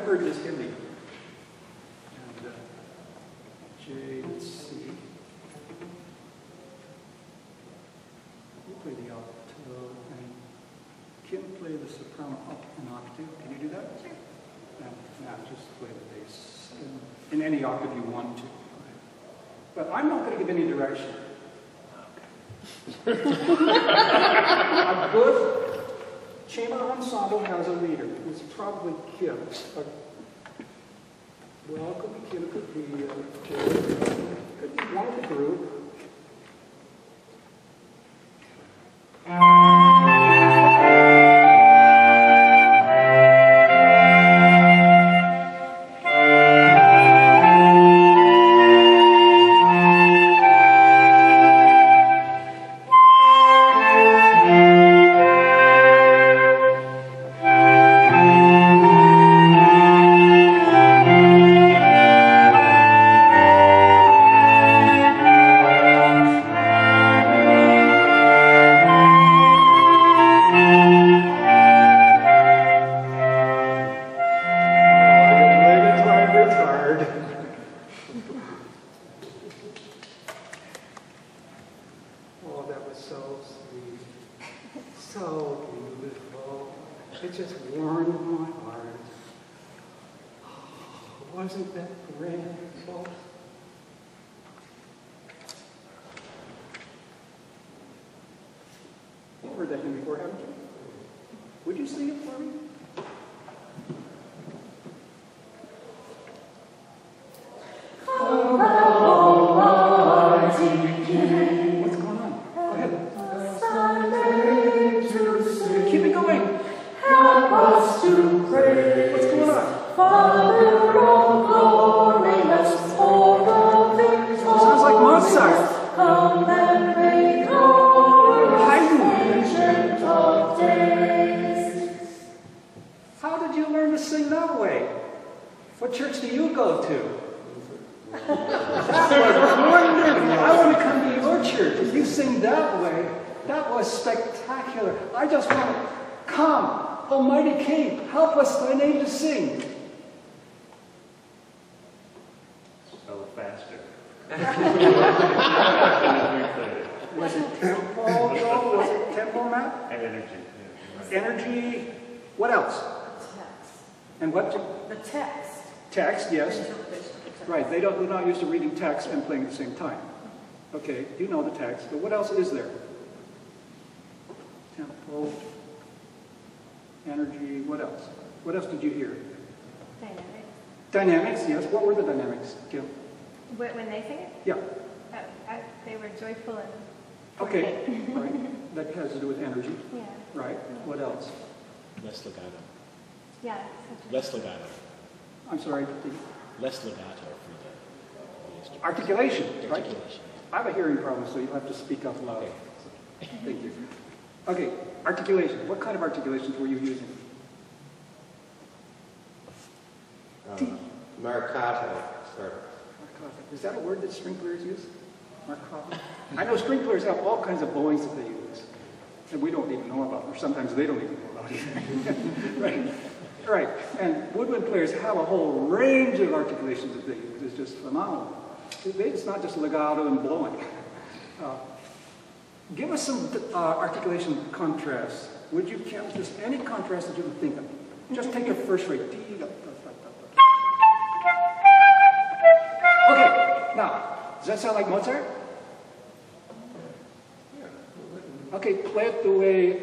heard this hymn. And J, let's see. You play the alto, and Kim play the soprano up an octave. Can you do that? Sure. Now just play the bass in any octave you want to. But I'm not going to give any direction. A good chamber ensemble has a leader. It's probably Kim. Well, it could be Kim, it could be one of the group. Wasn't that grand? You've heard that hymn before, haven't you? Would you sing it for me? What's going on? Go ahead. Keep it going. Help us to pray. What's going on? Father of glory, let us pour the victory. Sounds like Mozart. Come and make our ancient of days. How did you learn to sing that way? What church do you go to? That was wonderful. I want to come to your church. If you sing that way, that was spectacular. I just want to come, Almighty King, help us thy name to sing. Faster. Was it tempo, Joe? Was it tempo, Matt? And energy. Yeah. Energy. What else? Text. And what? The text. Text, yes. Interpretation of the text. Right, they're not used to reading text and playing at the same time. Okay, you know the text, but what else is there? Tempo, energy, what else? What else did you hear? Dynamic. Dynamics, yes. What were the dynamics, Gil? When they sing it, Yeah. they were joyful and... Okay, right. That has to do with energy, Yeah. right? What else? Less legato. Yeah. Less legato. I'm sorry. Less legato for the Articulation, right? articulation. I have a hearing problem, so you'll have to speak up loud. Okay. Thank you. Okay, articulation. What kind of articulations were you using? Marcato, sort of. Is that a word that string players use? Marcato? I know string players have all kinds of bowings that they use, and we don't even know about, or sometimes they don't even know about it. Right? Right. And woodwind players have a whole range of articulations that they use. It's just phenomenal. It's not just legato and blowing. Give us some articulation contrasts. Would you count just any contrast that you can think of? Just take a first rate. Okay, now, does that sound like Mozart? Okay, play it the way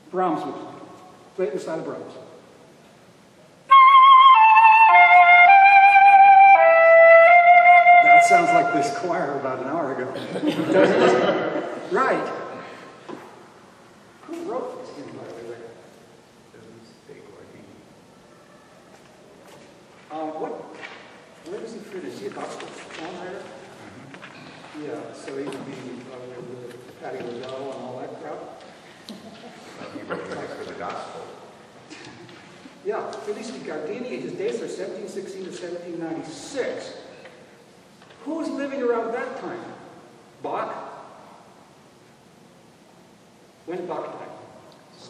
Brahms would. Play it in the style of Brahms. That sounds like this choir about an hour ago. Doesn't it? Right. Who wrote this hymn, by the way? Where does he fit? Is he a gospel songwriter? Yeah, so he would be with Patty LaBelle and all that crowd. He recognized for the gospel. Yeah, Felice Gardini, his days are 1716 to 1796. Who was living around that time? Bach? When did Bach die?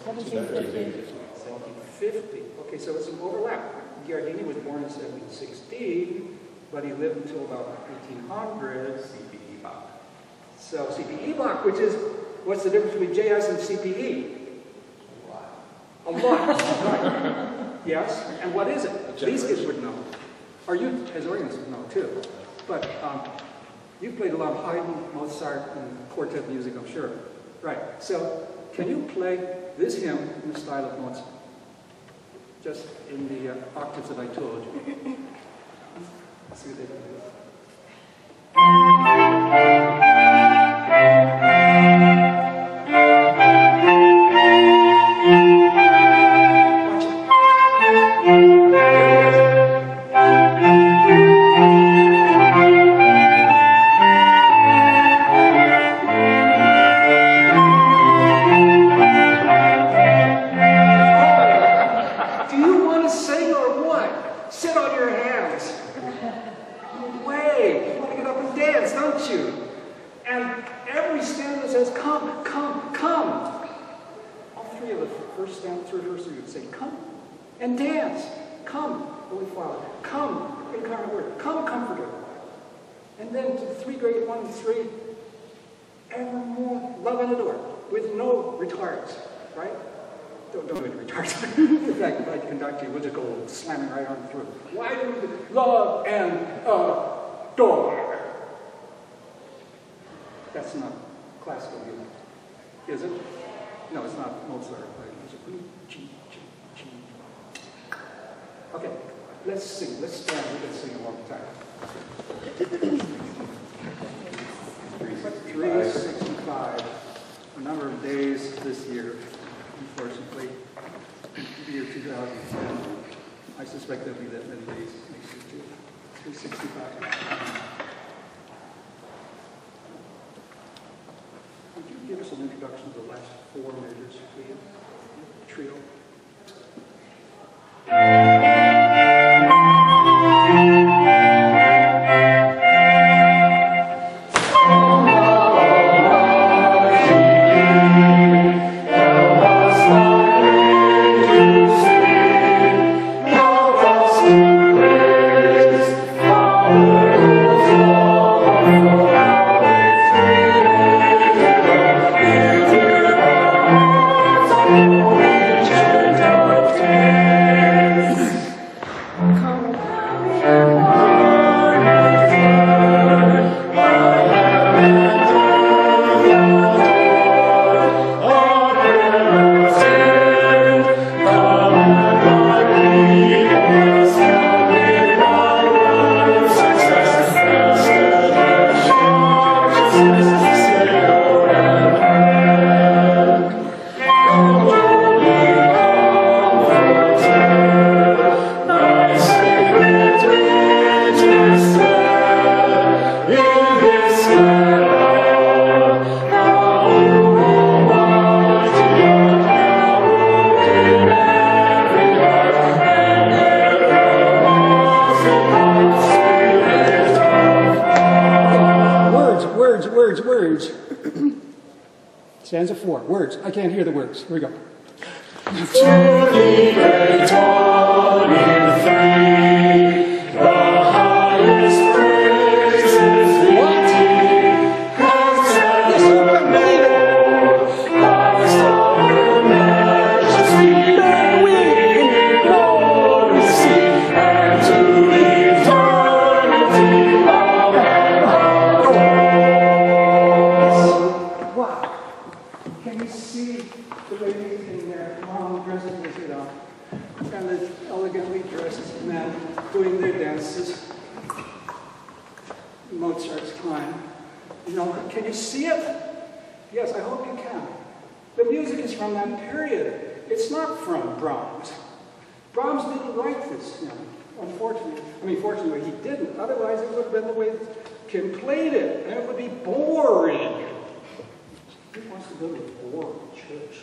1750. 50. Okay, so it's an overlap. Giardini was born in 1716, but he lived until about 1800. CPE Bach. So CPE Bach, which is, what's the difference between JS and CPE? A lot. Right. Yes, and what is it? These kids would know. Or you, as organists, would know too. But you've played a lot of Haydn, Mozart, and quartet music, I'm sure. Right. So, can you play this hymn in the style of Mozart? Just in the octaves that I told you. Let's see what they can do. Slamming right on through. Why do we love and adore? That's not classical music, is it? No, it's not Mozart. Okay, let's sing. Let's stand. We can sing a long time. 365. A number of days this year, unfortunately. The year 2010. I suspect there'll be that many days next year too. 365. Would you give us an introduction to the last four measures, please? Trio. Words. Stanza 4. Words. I can't hear the words. Here we go. To the great one in three, the highest praise is thee. Has ever made thy sovereign majesty, that we in glory see, and to eternity love and adore. Wow. Can you see the ladies in their long dresses, and the elegantly dressed men doing their dances? Mozart's time. Can you see it? Yes, I hope you can. The music is from that period. It's not from Brahms. Brahms didn't write this, unfortunately. Fortunately, he didn't. Otherwise, it would have been the way Kim played it, and it would be boring. Who wants to go to a boring church?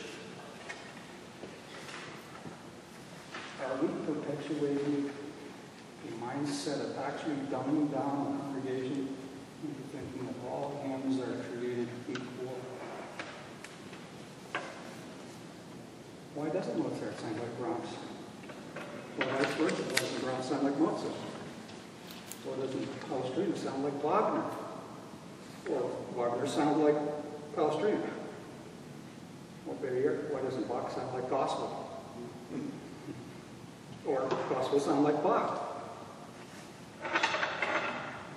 Are we perpetuating the mindset of actually dumbing down the congregation into thinking that all hymns are created equal? Why doesn't Mozart sound like Brahms? Or vice versa, why doesn't Brahms sound like Mozart? Or doesn't Palestrina sound like Wagner? Or Wagner sound like Palestrina? Or better yet, why doesn't Bach sound like gospel? Or gospel sound like Bach?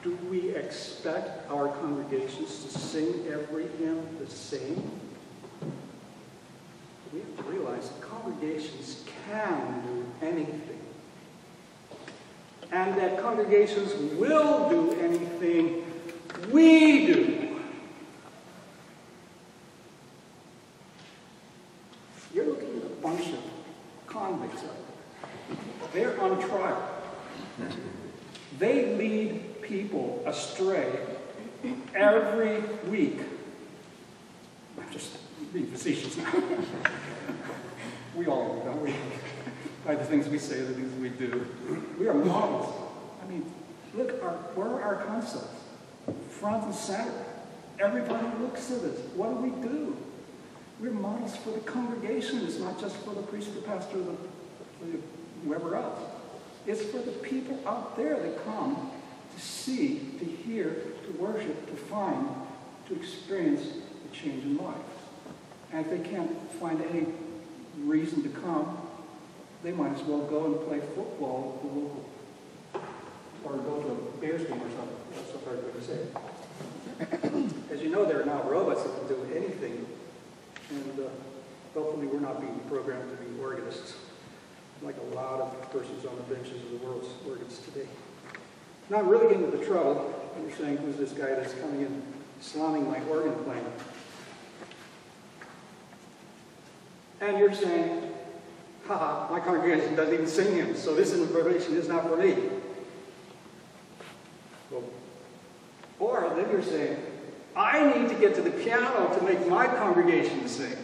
Do we expect our congregations to sing every hymn the same? We have to realize that congregations can do anything. And that congregations will do anything we do. You're looking at a bunch of convicts out there. They're on trial. They lead people astray every week. I'm just being facetious now. We all do, don't we? By the things we say, the things we do. We are models. I mean, look, where are our concepts? Front and center. Everybody looks at us. What do we do? We're models for the congregation. It's not just for the priest, the pastor, whoever else. It's for the people out there that come to see, to hear, to worship, to find, to experience a change in life. And if they can't find any reason to come, they might as well go and play football at the local, or go to a Bears game or something. That's so hard to say. As you know, there are now robots that can do anything, and hopefully we're not being programmed to be organists, like a lot of persons on the benches of the world's organs today. Now I'm really getting into the trouble. You're saying, who's this guy that's coming in slamming my organ playing? And you're saying, haha, my congregation doesn't even sing hymns, so this information is not for me. Well, or then you're saying, I need to get to the piano to make my congregation sing.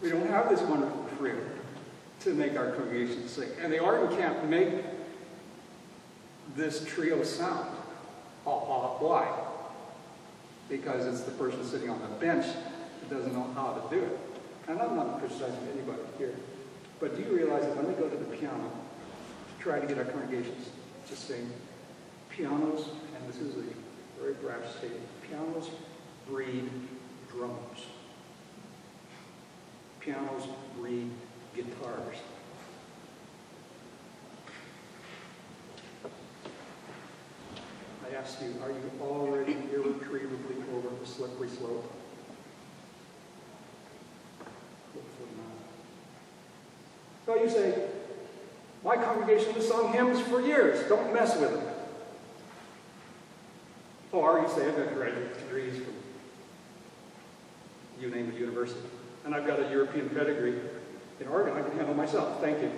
We don't have this wonderful freedom to make our congregation sing. And the organ can't make this trio sound. Why? Because it's the person sitting on the bench that doesn't know how to do it. And I'm not criticizing anybody here. But do you realize that when we go to the piano to try to get our congregations to sing, pianos, and this is a very brash statement, pianos breed drums. Pianos breed guitars. I ask you, are you already irretrievably over the slippery slope? Hopefully not. So you say, my congregation has sung hymns for years. Don't mess with them. Or you say, I've got graduate degrees from you name the university. And I've got a European pedigree in organ. I can handle myself. Thank you.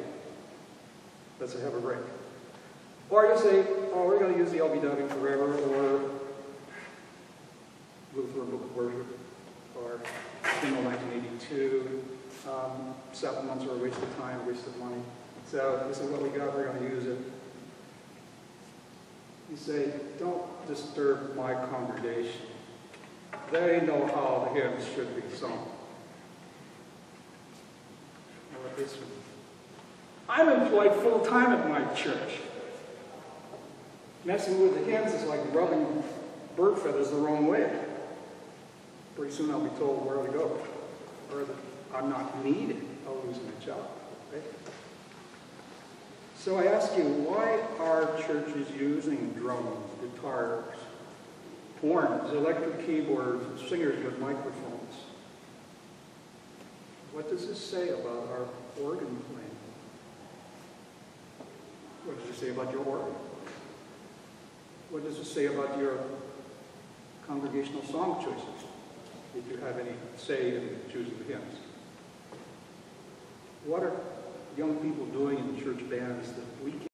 Let's have a break. Or you say, oh, we're going to use the LBW forever, or Lutheran Book of Worship, or Single 1982. 7 months are a waste of time, a waste of money. So this is what we got. We're going to use it. You say, don't disturb my congregation. They know how the hymns should be sung. I'm employed full-time at my church. Messing with the hymns is like rubbing bird feathers the wrong way. Pretty soon I'll be told where to go, or that I'm not needed. I'll lose my job. Right? So I ask you, why are churches using drums, guitars, horns, electric keyboards, and singers with microphones? What does this say about our organ playing? What does it say about your organ? What does it say about your congregational song choices, if you have any say in choosing the hymns? What are young people doing in church bands that we can't